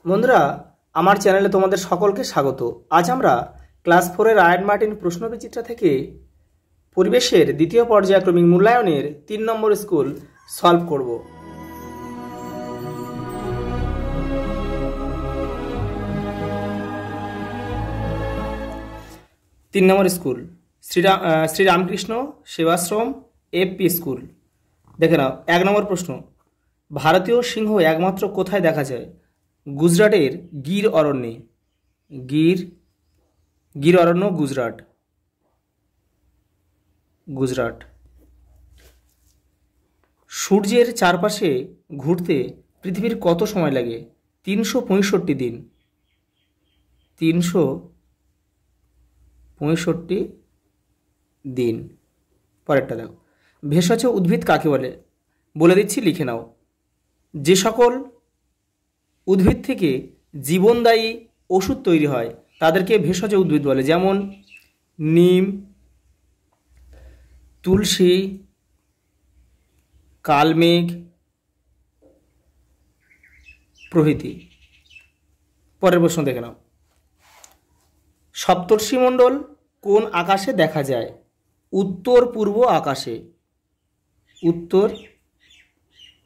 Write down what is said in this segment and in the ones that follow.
বন্ধুরা, আমার চ্যানেলে তোমাদের সকলকে স্বাগত। আজ আমরা ক্লাস 4-এর আয়ন মার্টিন প্রশ্নবিচিত্রা থেকে পরিবেশের দ্বিতীয় পর্যায়ক্রমিক মূল্যায়নের 3 নম্বর স্কুল সলভ করব। তিন number school Sriramakrishna Sevashram FP school. দেখে নাও, 1 নম্বর প্রশ্ন, ভারতীয় সিংহ একমাত্র কোথায় দেখা যায়? গুজরাটের গির অরণ্যে। গির অরণ্য গুজরাট। সূর্যের চারপাশে ঘুরতে পৃথিবীর কত সময় লাগে? 365 দিন। 365 দিন। পরেরটা দেখো, ভেষজ উদ্ভিদ কাকে বলে? বলে দিচ্ছি, লিখে নাও। যে সকল উদ্ভিদ থেকে জীবনদায়ী ওষুধ তৈরি হয় তাদেরকে ভেষজ উদ্ভিদ বলে, যেমন নিম, তুলসী, কালমেঘ প্রভৃতি। পরের প্রশ্ন দেখে নাও, সপ্তর্ষিমণ্ডল কোন আকাশে দেখা যায়? উত্তর পূর্ব আকাশে। উত্তর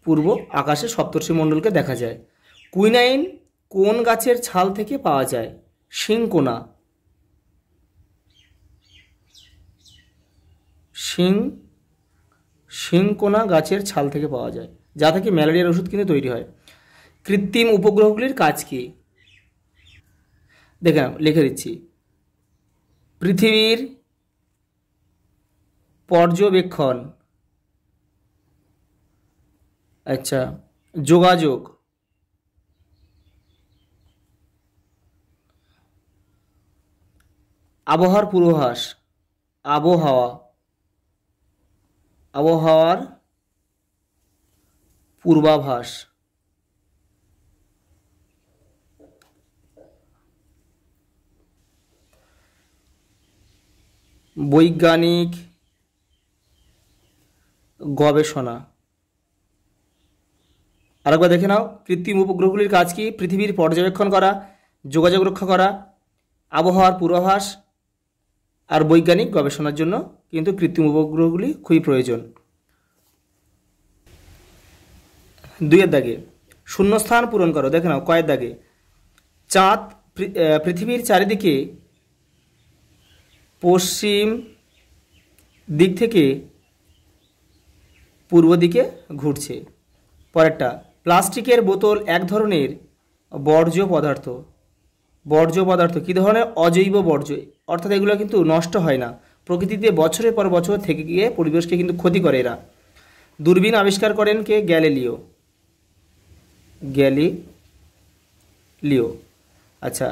পূর্ব আকাশে সপ্তর্ষিমণ্ডলকে দেখা যায়। কুইনাইন কোন গাছের ছাল থেকে পাওয়া যায়? সিংকোনা। সিংকোনা গাছের ছাল থেকে পাওয়া যায়, যা থেকে ম্যালেরিয়ার ওষুধ কিন্তু তৈরি হয়। কৃত্রিম উপগ্রহগুলির কাজ কি? দেখে নাও, লিখে দিচ্ছি। পৃথিবীর পর্যবেক্ষণ, আচ্ছা, যোগাযোগ, আবহাওয়ার পূর্বাভাস, আবহাওয়ার পূর্বাভাস, বৈজ্ঞানিক গবেষণা। আরেকবার দেখে নাও, কৃত্রিম উপগ্রহগুলির কাজ কি? পৃথিবীর পর্যবেক্ষণ করা, যোগাযোগ রক্ষা করা, আবহাওয়ার পূর্বাভাস আর বৈজ্ঞানিক গবেষণার জন্য কিন্তু কৃত্রিম উপগ্রহগুলি খুবই প্রয়োজন। 2-এর দাগে শূন্যস্থান পূরণ করো। দেখে নাও, কয়ের দাগে চাঁদ পৃথিবীর চারিদিকে পশ্চিম দিক থেকে পূর্ব দিকে ঘুরছে। পরেরটা, প্লাস্টিকের বোতল এক ধরনের বর্জ্য পদার্থ। কী ধরনের? অজৈব বর্জ্য, অর্থাৎ এগুলো কিন্তু নষ্ট হয় না, প্রকৃতিতে বছরের পর বছর থেকে গিয়ে পরিবেশকে কিন্তু ক্ষতি করে এরা। দূরবীন আবিষ্কার করেন কে? গ্যালিলিও। আচ্ছা,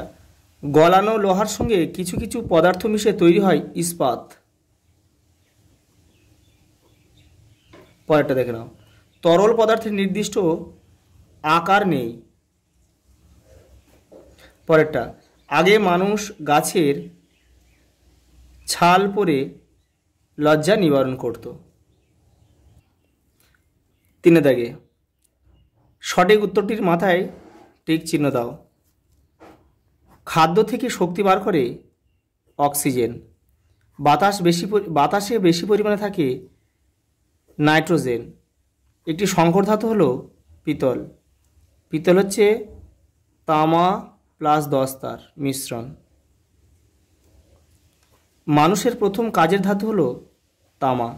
গলানো লোহার সঙ্গে কিছু কিছু পদার্থ মিশে তৈরি হয় ইস্পাত। পরেরটা দেখে নাও, তরল পদার্থের নির্দিষ্ট আকার নেই। পরেরটা, আগে মানুষ গাছের ছাল পরে লজ্জা নিবারণ করত। 3-এর দাগে সঠিক উত্তরটির মাথায় টিক চিহ্ন দাও। খাদ্য থেকে শক্তি বার করে অক্সিজেন। বাতাসে বেশি পরিমাণে থাকে নাইট্রোজেন। একটি সংকর ধাতু হলো পিতল। পিতল হচ্ছে তামা প্লাস 10 তার মিশ্রণ। মানুষের প্রথম কাজের ধাতু হলো তামা।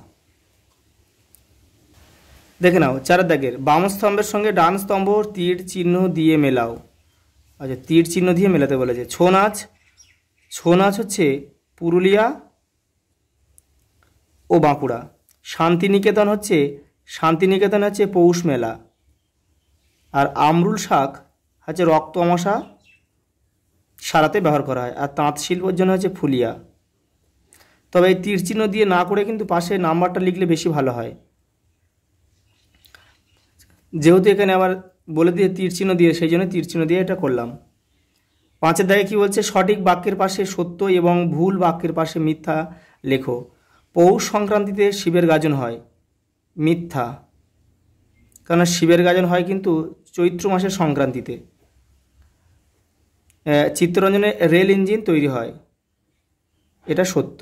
দেখে নাও, 4-এর দাগের বাম স্তম্ভের সঙ্গে ডান স্তম্ভ তীর চিহ্ন দিয়ে মেলাও। আচ্ছা, তীর চিহ্ন দিয়ে মেলাতে বলেছে। ছৌ নাচ হচ্ছে পুরুলিয়া ও বাঁকুড়া। শান্তিনিকেতন হচ্ছে পৌষ মেলা। আর আমরুল শাক হচ্ছে রক্ত আমাশা সারাতে ব্যবহার করা হয়। আর তাঁত শিল্পের জন্য হচ্ছে ফুলিয়া। তবে এই তীর চিহ্ন দিয়ে না করে কিন্তু পাশে নাম্বারটা লিখলে বেশি ভালো হয়, যেহেতু এখানে আবার বলে দিয়ে তীর চিহ্ন দিয়ে, সেই জন্য তীর চিহ্ন দিয়ে এটা করলাম। 5-এর দাগে কী বলছে? সঠিক বাক্যের পাশে সত্য এবং ভুল বাক্যের পাশে মিথ্যা লেখো। পৌষ সংক্রান্তিতে শিবের গাজন হয়, মিথ্যা, কারণ শিবের গাজন হয় কিন্তু চৈত্র মাসের সংক্রান্তিতে। চিত্তরঞ্জনে রেল ইঞ্জিন তৈরি হয়, এটা সত্য।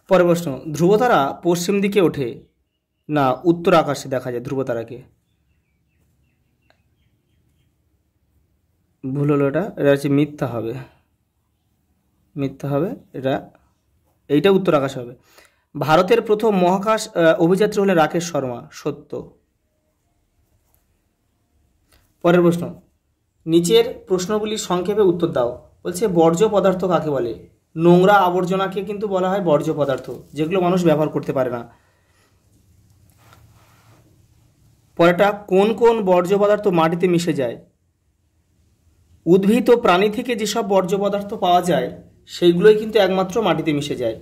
পরের প্রশ্ন, ধ্রুবতারা পশ্চিম দিকে ওঠে না উত্তর আকাশে দেখা যায় ধ্রুবতারাকে? ভুল হলো, এটা হচ্ছে মিথ্যা হবে, মিথ্যা হবে এটা, এইটা উত্তর আকাশে হবে। ভারতের প্রথম মহাকাশ অভিযাত্রী হলেন রাকেশ শর্মা, সত্য। পরের প্রশ্ন, নিচের প্রশ্নগুলির সংক্ষেপে উত্তর দাও। বলছে বর্জ্য পদার্থ কাকে বলে? নোংরা আবর্জনাকে কিন্তু বলা হয় বর্জ্য পদার্থ, যেগুলো মানুষ ব্যবহার করতে পারে না। পরেরটা, কোন কোন বর্জ্য পদার্থ মাটিতে মিশে যায়? উদ্ভিদ ও প্রাণী থেকে যেসব বর্জ্য পদার্থ পাওয়া যায় সেইগুলোই কিন্তু একমাত্র মাটিতে মিশে যায়,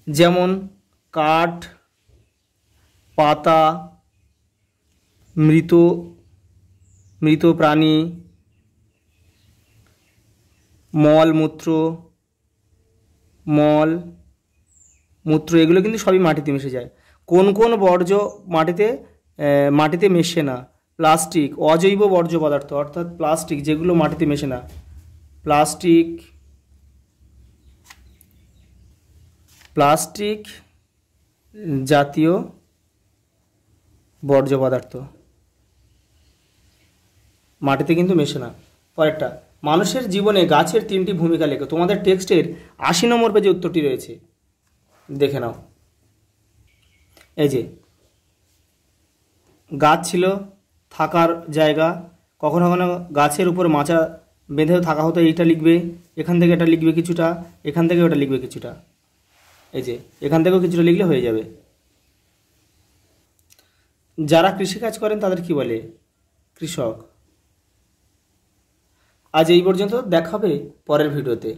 যেমন কাঠ, পাতা, মৃত মৃত প্রাণী, মূত্র এগুলো কিন্তু সবই মাটিতে মিশে যায়। কোন কোন বর্জ্য মাটিতে মেশে না? প্লাস্টিক, অজৈব বর্জ্য পদার্থ অর্থাৎ প্লাস্টিক, যেগুলো মাটিতে মেশে না, প্লাস্টিক জাতীয় বর্জ্য পদার্থ মাটিতে কিন্তু মেশে না। পরেরটা, মানুষের জীবনে গাছের 3টি ভূমিকা লেখো। তোমাদের টেক্সটের 80 নম্বর পেজে উত্তরটি রয়েছে, দেখে নাও। এই যে গাছ ছিল থাকার জায়গা, কখনো কখনো গাছের উপর মাচা বেঁধেও থাকা হতো, এইটা লিখবে, এখান থেকে এটা লিখবে কিছুটা, এখান থেকে ওটা লিখবে কিছুটা, এই যে এখান থেকেও কিছুটা লিখলে হয়ে যাবে। যারা কৃষিকাজ করেন তাদের কি বলে? কৃষক। আজ এই পর্যন্ত, দেখা হবে পরের ভিডিওতে।